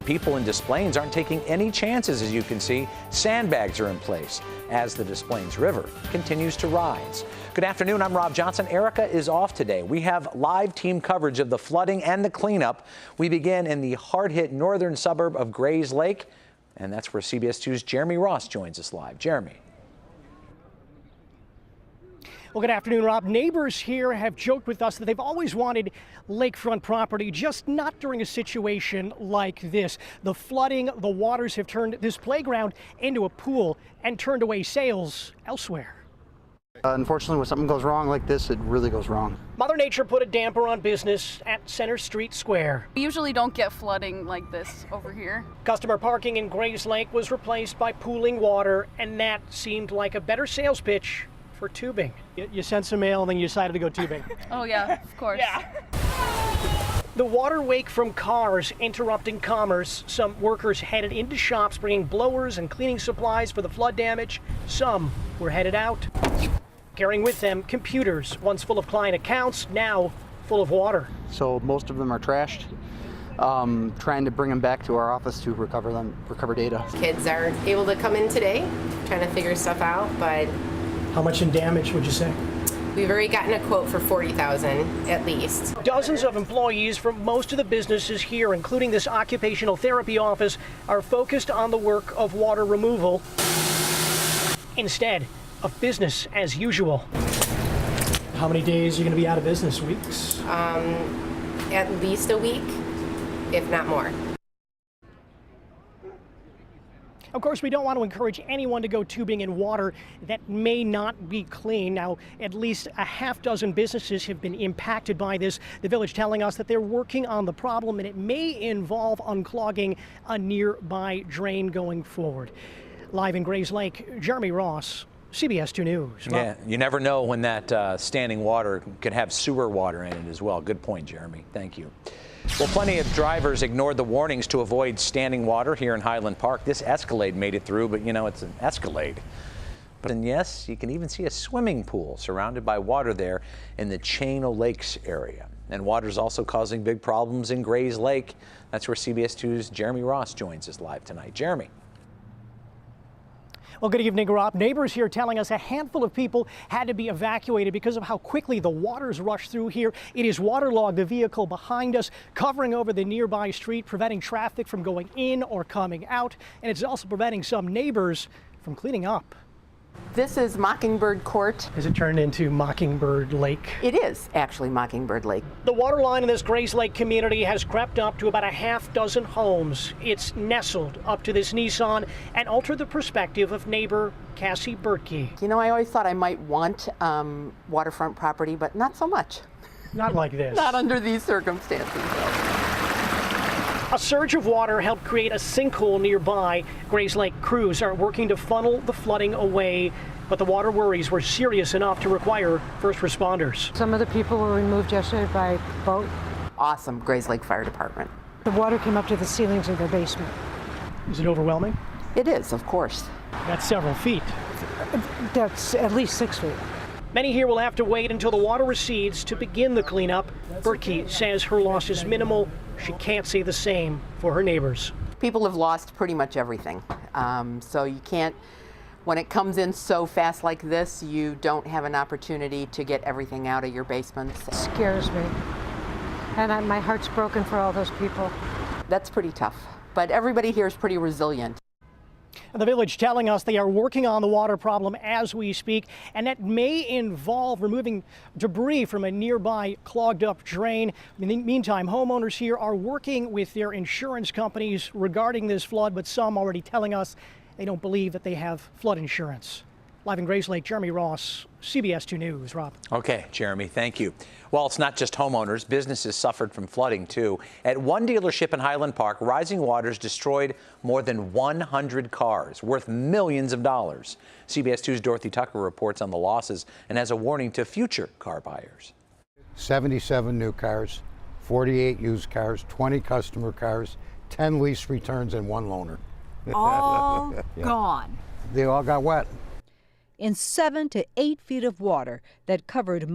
People in Des Plaines aren't taking any chances, as you can see. Sandbags are in place as the Des Plaines River continues to rise. Good afternoon, I'm Rob Johnson. Erica is off today. We have live team coverage of the flooding and the cleanup. We begin in the hard-hit northern suburb of Grays Lake, and that's where CBS 2's Jeremy Ross joins us live. Jeremy. Well, good afternoon, Rob. Neighbors here have joked with us that they've always wanted lakefront property, just not during a situation like this. The flooding, the waters have turned this playground into a pool and turned away sales elsewhere. Unfortunately, when something goes wrong like this, it really goes wrong. Mother Nature put a damper on business at Center Street Square. We usually don't get flooding like this over here. Customer parking in Grays Lake was replaced by pooling water, and that seemed like a better sales pitch for tubing. You sent some mail and then you decided to go tubing. Oh yeah, of course. Yeah. The water wake from cars interrupting commerce. Some workers headed into shops bringing blowers and cleaning supplies for the flood damage. Some were headed out, carrying with them computers, once full of client accounts, now full of water. So most of them are trashed. Trying to bring them back to our office to recover data. Kids are able to come in today, trying to figure stuff out, but How much in damage would you say? we've already gotten a quote for $40,000 at least. Dozens of employees from most of the businesses here, including this occupational therapy office, are focused on the work of water removal instead of business as usual. How many days are you going to be out of business? Weeks? At least a week, if not more. Of course, we don't want to encourage anyone to go tubing in water that may not be clean. Now, at least a half dozen businesses have been impacted by this. The village telling us that they're working on the problem, and it may involve unclogging a nearby drain going forward. Live in Grays Lake, Jeremy Ross, CBS 2 News. Yeah, you never know when that standing water could have sewer water in it as well. Good point, Jeremy. Thank you. Well, plenty of drivers ignored the warnings to avoid standing water here in Highland Park. This Escalade made it through, but you know, it's an Escalade. And yes, you can even see a swimming pool surrounded by water there in the Chano Lakes area. And water's also causing big problems in Grays Lake. That's where CBS 2's Jeremy Ross joins us live tonight. Jeremy. Well, good evening, Rob. Neighbors here telling us a handful of people had to be evacuated because of how quickly the waters rushed through here. It is waterlogged, the vehicle behind us, covering over the nearby street, preventing traffic from going in or coming out. And it's also preventing some neighbors from cleaning up. This is Mockingbird Court. Has it turned into Mockingbird Lake? It is actually Mockingbird Lake. The water line in this Grays Lake community has crept up to about a half dozen homes. It's nestled up to this Nissan and altered the perspective of neighbor Cassie Bertke. You know, I always thought I might want waterfront property, but not so much. Not like this. Not under these circumstances. A surge of water helped create a sinkhole nearby. Grays Lake crews are working to funnel the flooding away, but the water worries were serious enough to require first responders. Some of the people were removed yesterday by boat. Awesome, Grays Lake Fire Department. The water came up to the ceilings of their basement. Is it overwhelming? It is, of course. That's several feet. That's at least 6 feet. Many here will have to wait until the water recedes to begin the cleanup. Bertke says her loss is minimal. She can't say the same for her neighbors. People have lost pretty much everything. So you can't, when it comes in so fast like this, you don't have an opportunity to get everything out of your basements. It scares me. And my heart's broken for all those people. That's pretty tough. But everybody here is pretty resilient. The village telling us they are working on the water problem as we speak, and that may involve removing debris from a nearby clogged up drain. In the meantime, homeowners here are working with their insurance companies regarding this flood, but some already telling us they don't believe that they have flood insurance. Live in Grays Lake, Jeremy Ross, CBS 2 News. Rob. Okay, Jeremy, thank you. Well, it's not just homeowners. Businesses suffered from flooding, too. At one dealership in Highland Park, rising waters destroyed more than 100 cars, worth millions of dollars. CBS 2's Dorothy Tucker reports on the losses and has a warning to future car buyers. 77 new cars, 48 used cars, 20 customer cars, 10 lease returns, and 1 loaner. All Yeah. gone. They all got wet. In 7 to 8 feet of water that covered